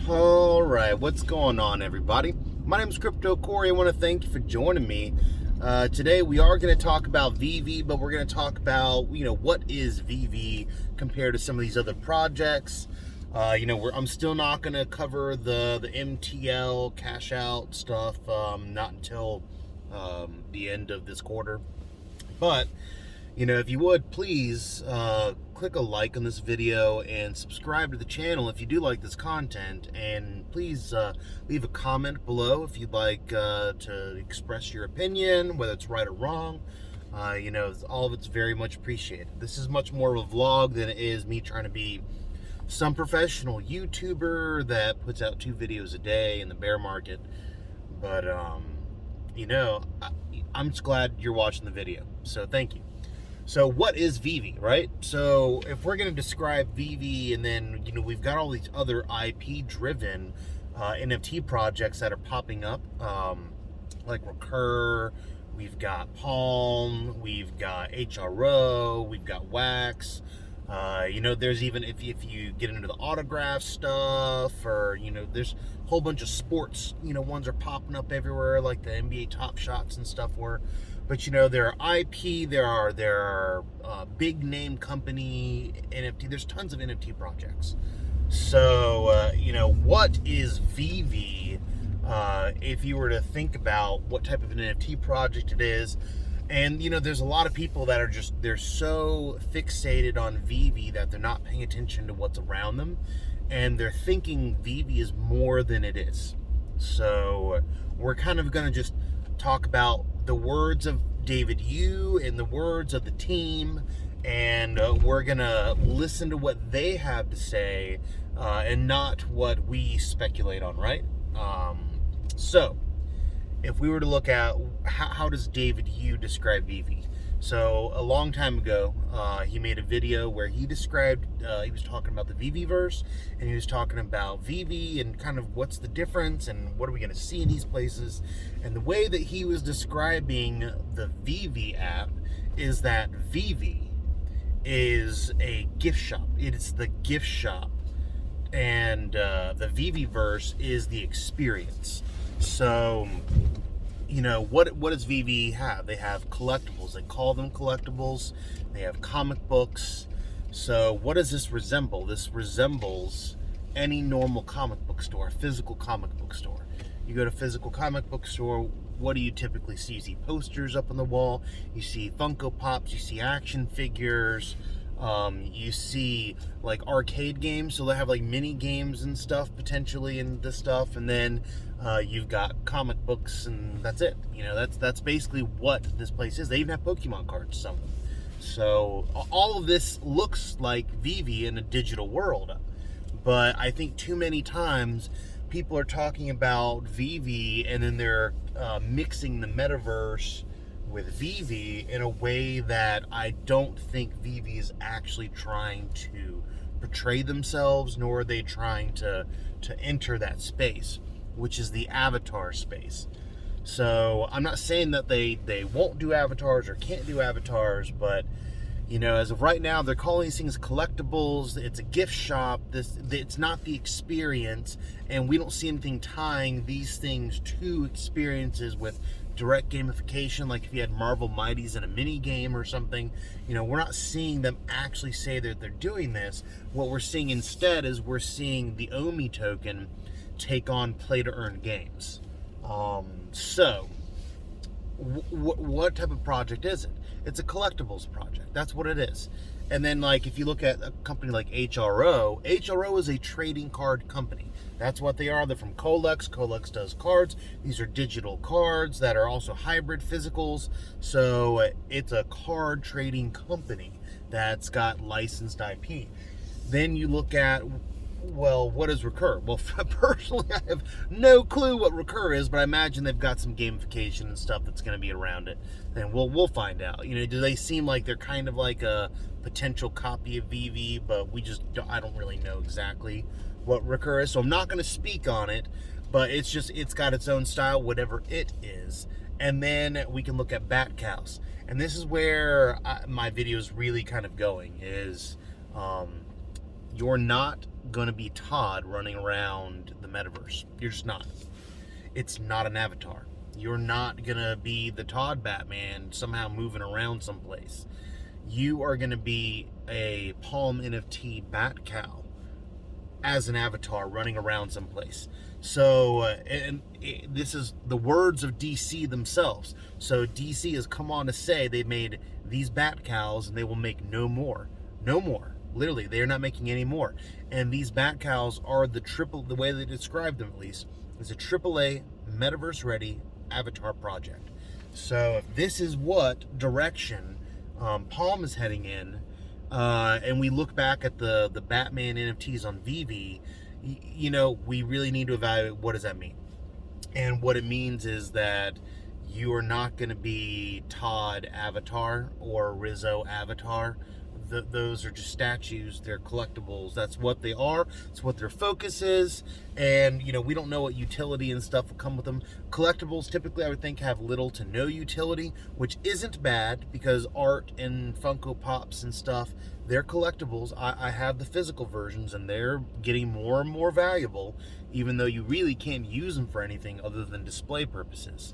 All right, what's going on, everybody? My name is Crypto Corey. I want to thank you for joining me. Today we are going to talk about Veve, but we're going to talk about what is Veve compared to some of these other projects. I'm still not going to cover the MTL cash out stuff, not until the end of this quarter. But if you would, please click a like on this video and subscribe to the channel if you do like this content. And please leave a comment below if you'd like to express your opinion, whether it's right or wrong. All of it's very much appreciated. This is much more of a vlog than it is me trying to be some professional YouTuber that puts out 2 videos a day in the bear market. But, I'm just glad you're watching the video. So thank you. So what is Veve, right? So if we're going to describe Veve, and then, we've got all these other IP-driven NFT projects that are popping up, like Recur, we've got Palm, we've got HRO, we've got Wax. There's even, if you get into the autograph stuff, or, there's a whole bunch of sports, ones are popping up everywhere, like the NBA Top Shots and stuff were. But, there are IP, there are big name company NFT, there's tons of NFT projects. So, what is Veve, if you were to think about what type of an NFT project it is? And, there's a lot of people that are they're so fixated on Veve that they're not paying attention to what's around them. And they're thinking Veve is more than it is. So we're kind of going to just talk about the words of David Yu and the words of the team. And we're going to listen to what they have to say and not what we speculate on, right? So if we were to look at how does David Yu describe Veve? So a long time ago, he made a video where he described, he was talking about the Veveverse, and he was talking about Veve and kind of what's the difference and what are we going to see in these places. And the way that he was describing the Veve app is that Veve is a gift shop. It is the gift shop, and the Veveverse is the experience. So, what does Veve have? They have collectibles. They call them collectibles. They have comic books. So what does this resemble? This resembles any normal comic book store, physical comic book store. You go to a physical comic book store, what do you typically see? You see posters up on the wall. You see Funko Pops. You see action figures. You see like arcade games, so they have like mini games and stuff potentially in this stuff, and then you've got comic books, and that's it. That's basically what this place is. They even have Pokemon cards, some of them. So all of this looks like Veve in a digital world, but I think too many times people are talking about Veve and then they're mixing the metaverse with Veve in a way that I don't think Veve is actually trying to portray themselves, nor are they trying to enter that space, which is the avatar space. So I'm not saying that they won't do avatars or can't do avatars, but as of right now, they're calling these things collectibles. It's a gift shop. It's not the experience, and we don't see anything tying these things to experiences with direct gamification, like if you had Marvel Mighties in a mini game or something. We're not seeing them actually say that they're doing this. What we're seeing instead is we're seeing the OMI token take on play to earn games. So what type of project is it? It's a collectibles project. That's what it is. And then, like, if you look at a company like HRO is a trading card company. That's what they are. They're from Colex. Colex does cards. These are digital cards that are also hybrid physicals. So it's a card trading company that's got licensed IP. Then you look at, well, what is Recur? Well, personally, I have no clue what Recur is, but I imagine they've got some gamification and stuff that's going to be around it. And we'll find out. Do they seem like they're kind of like a potential copy of Veve, but I don't really know exactly what Recur is, so I'm not going to speak on it, but it's got its own style, whatever it is. And then we can look at Bat Cows. And this is where my video is really kind of going, is You're not going to be Todd running around the metaverse. You're just not. It's not an avatar. You're not going to be the Todd Batman somehow moving around someplace. You are going to be a Palm NFT bat cow as an avatar running around someplace. So, this is the words of DC themselves. So DC has come on to say they made these bat cows and they will make no more. No more. Literally, they are not making any more. And these bat cows are the way they describe them at least, is a AAA metaverse ready avatar project. So if this is what direction Palm is heading in, and we look back at the Batman NFTs on Veve, we really need to evaluate what does that mean. And what it means is that you are not going to be Todd Avatar or Rizzo Avatar. Those are just statues. They're collectibles. That's what they are. It's what their focus is. And, we don't know what utility and stuff will come with them. Collectibles typically, I would think, have little to no utility, which isn't bad because art and Funko Pops and stuff, they're collectibles. I have the physical versions and they're getting more and more valuable, even though you really can't use them for anything other than display purposes.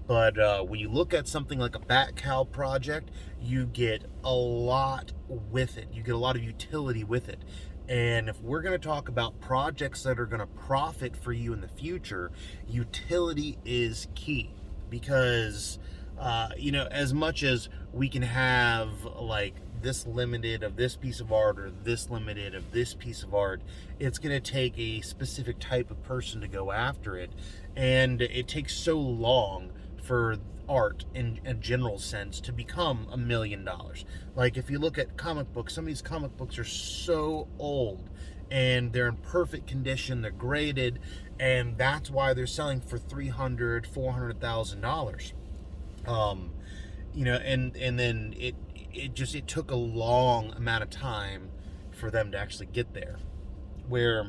But when you look at something like a Bat Cow project, you get a lot with it. You get a lot of utility with it. And if we're going to talk about projects that are going to profit for you in the future, utility is key. Because, as much as we can have like this limited of this piece of art or this limited of this piece of art, it's going to take a specific type of person to go after it. And it takes so long for art in a general sense to become $1 million. Like if you look at comic books, some of these comic books are so old and they're in perfect condition, they're graded, and that's why they're selling for $300,000-$400,000. And then it took a long amount of time for them to actually get there. Where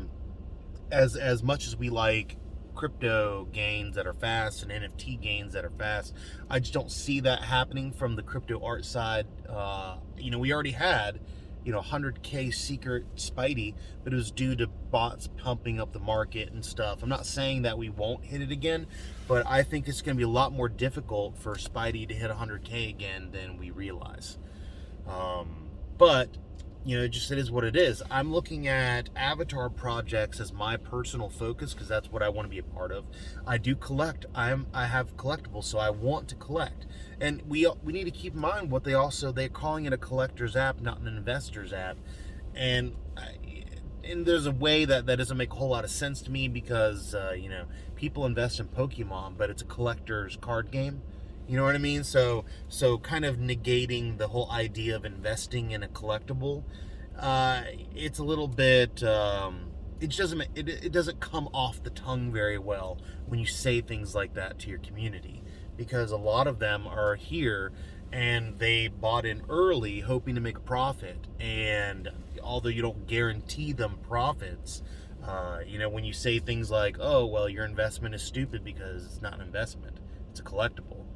as much as we like crypto gains that are fast and NFT gains that are fast, I just don't see that happening from the crypto art side. We already had 100K secret Spidey, but it was due to bots pumping up the market and stuff. I'm not saying that we won't hit it again, but I think it's going to be a lot more difficult for Spidey to hit 100K again than we realize. But it is what it is. I'm looking at avatar projects as my personal focus because that's what I want to be a part of. I do collect. I have collectibles, so I want to collect. And we need to keep in mind what they're calling it a collector's app, not an investor's app. And there's a way that doesn't make a whole lot of sense to me because people invest in Pokemon, but it's a collector's card game. You know what I mean? So kind of negating the whole idea of investing in a collectible, it's a little bit, it doesn't come off the tongue very well when you say things like that to your community, because a lot of them are here and they bought in early hoping to make a profit, and although you don't guarantee them profits, when you say things like, oh, well, your investment is stupid because it's not an investment, it's a collectible.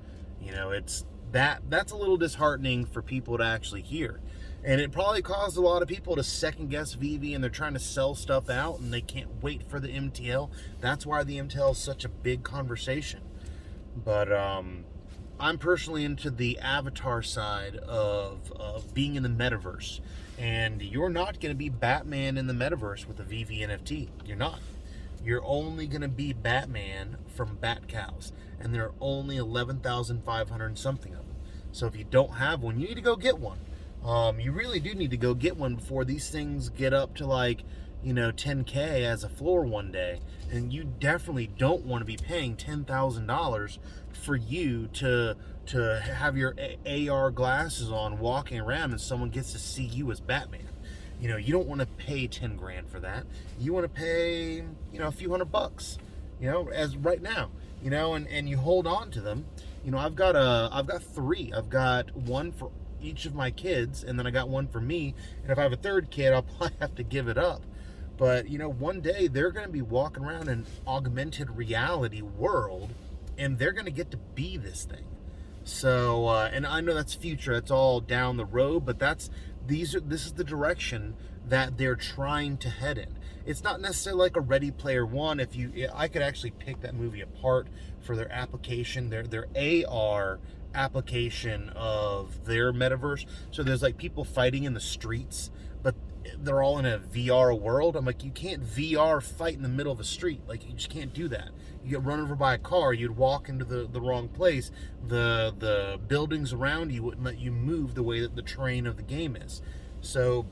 That's a little disheartening for people to actually hear. And it probably caused a lot of people to second guess Veve, and they're trying to sell stuff out and they can't wait for the MTL. That's why the MTL is such a big conversation. But I'm personally into the avatar side of being in the metaverse. And you're not going to be Batman in the metaverse with a Veve NFT. You're not. You're only going to be Batman from Bat Cows. And there are only 11,500 and something of them. So if you don't have one, you need to go get one. You really do need to go get one before these things get up to 10K as a floor one day. And you definitely don't want to be paying $10,000 for you to have your AR glasses on walking around and someone gets to see you as Batman. You don't want to pay 10 grand for that. You want to pay, a few $100, as right now, and you hold on to them. I've got 3. I've got one for each of my kids, and then I got one for me. And if I have a third kid, I'll probably have to give it up. But, one day they're going to be walking around in an augmented reality world, and they're going to get to be this thing. So, and I know that's future, it's all down the road, but that's this is the direction that they're trying to head in. It's not necessarily like a Ready Player One. I could actually pick that movie apart for their application, their AR application of their metaverse. So there's like people fighting in the streets, but they're all in a VR world. I'm like, you can't VR fight in the middle of a street. Like, you just can't do that. You get run over by a car, you'd walk into the wrong place. The buildings around you wouldn't let you move the way that the terrain of the game is. So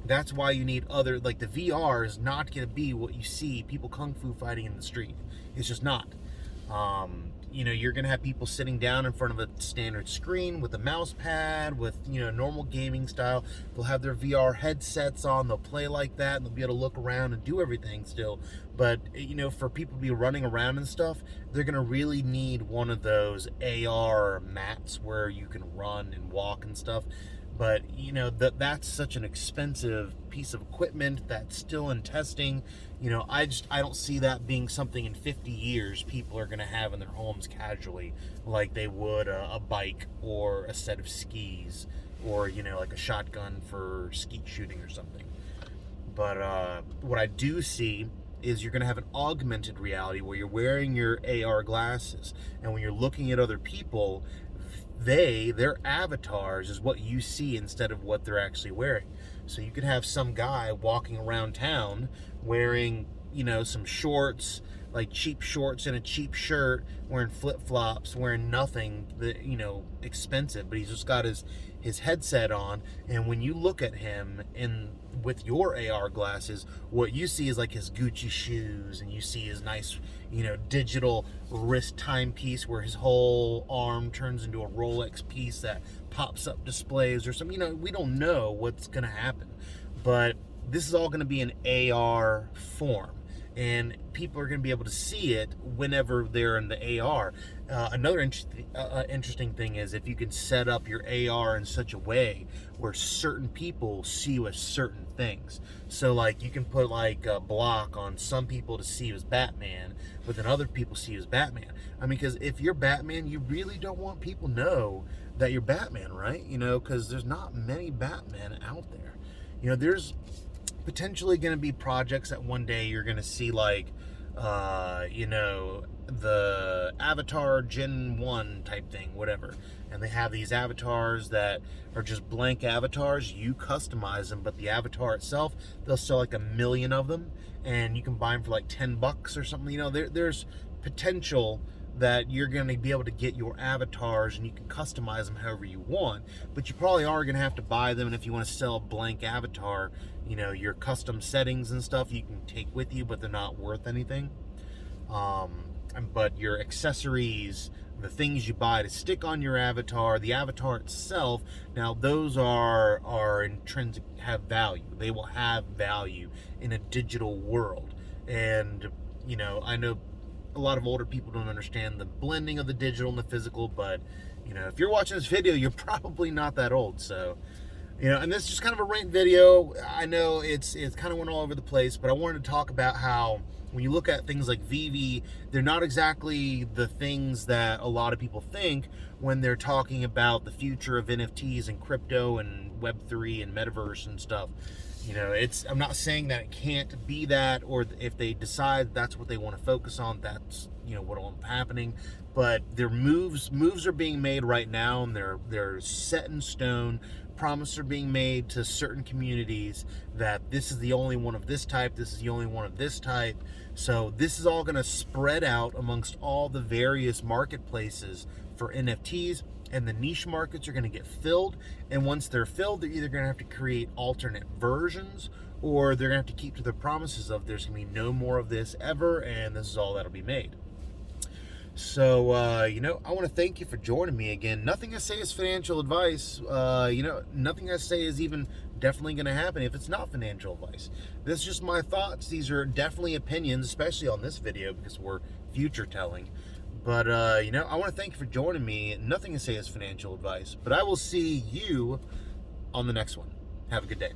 that's why you need other, like, the VR is not going to be what you see people kung fu fighting in the street. It's just not. You're going to have people sitting down in front of a standard screen with a mouse pad, with, normal gaming style. They'll have their VR headsets on, they'll play like that, and they'll be able to look around and do everything still. But, for people to be running around and stuff, they're going to really need one of those AR mats where you can run and walk and stuff. But, that's such an expensive piece of equipment that's still in testing. I don't see that being something in 50 years people are going to have in their homes casually, like they would a bike or a set of skis, or, like a shotgun for skeet shooting or something. But what I do see is you're going to have an augmented reality where you're wearing your AR glasses, and when you're looking at other people, their avatars is what you see instead of what they're actually wearing. So you could have some guy walking around town wearing, some shorts, like cheap shorts and a cheap shirt, wearing flip-flops, wearing nothing that, expensive, but he's just got his headset on, and when you look at him with your AR glasses, what you see is like his Gucci shoes, and you see his nice, digital wrist timepiece where his whole arm turns into a Rolex piece that pops up displays or something. We don't know what's going to happen, but this is all going to be in AR form, and people are going to be able to see it whenever they're in the AR. Another interesting thing is if you can set up your AR in such a way where certain people see you as certain things. So, like, you can put like a block on some people to see you as Batman, but then other people see you as Batman. Because if you're Batman, you really don't want people to know that you're Batman, right? Because there's not many Batmen out there. There's potentially going to be projects that one day you're going to see, like, the Avatar Gen 1 type thing, whatever. And they have these avatars that are just blank avatars. You customize them, but the avatar itself, they'll sell like 1 million of them, and you can buy them for like $10 or something. There's potential that you're going to be able to get your avatars and you can customize them however you want, but you probably are going to have to buy them. And if you want to sell a blank avatar, your custom settings and stuff you can take with you, but they're not worth anything. But your accessories, the things you buy to stick on your avatar, the avatar itself, now those are intrinsic, have value. They will have value in a digital world. And, I know a lot of older people don't understand the blending of the digital and the physical, but, if you're watching this video, you're probably not that old. So, and this is just kind of a rant video. I know it's kind of went all over the place, but I wanted to talk about how when you look at things like Veve, they're not exactly the things that a lot of people think when they're talking about the future of NFTs and crypto and Web3 and metaverse and stuff. I'm not saying that it can't be that, or if they decide that's what they want to focus on, that's, what will end up happening. But their moves are being made right now, and they're set in stone. Promises are being made to certain communities that this is the only one of this type, this is the only one of this type. So this is all going to spread out amongst all the various marketplaces for NFTs, and the niche markets are going to get filled. And once they're filled, they're either going to have to create alternate versions, or they're going to have to keep to their promises of there's going to be no more of this ever, and this is all that'll be made. So, I want to thank you for joining me again. Nothing I say is financial advice. Nothing I say is even definitely going to happen if it's not financial advice. This is just my thoughts. These are definitely opinions, especially on this video because we're future telling. But, I want to thank you for joining me. Nothing I say is financial advice. But I will see you on the next one. Have a good day.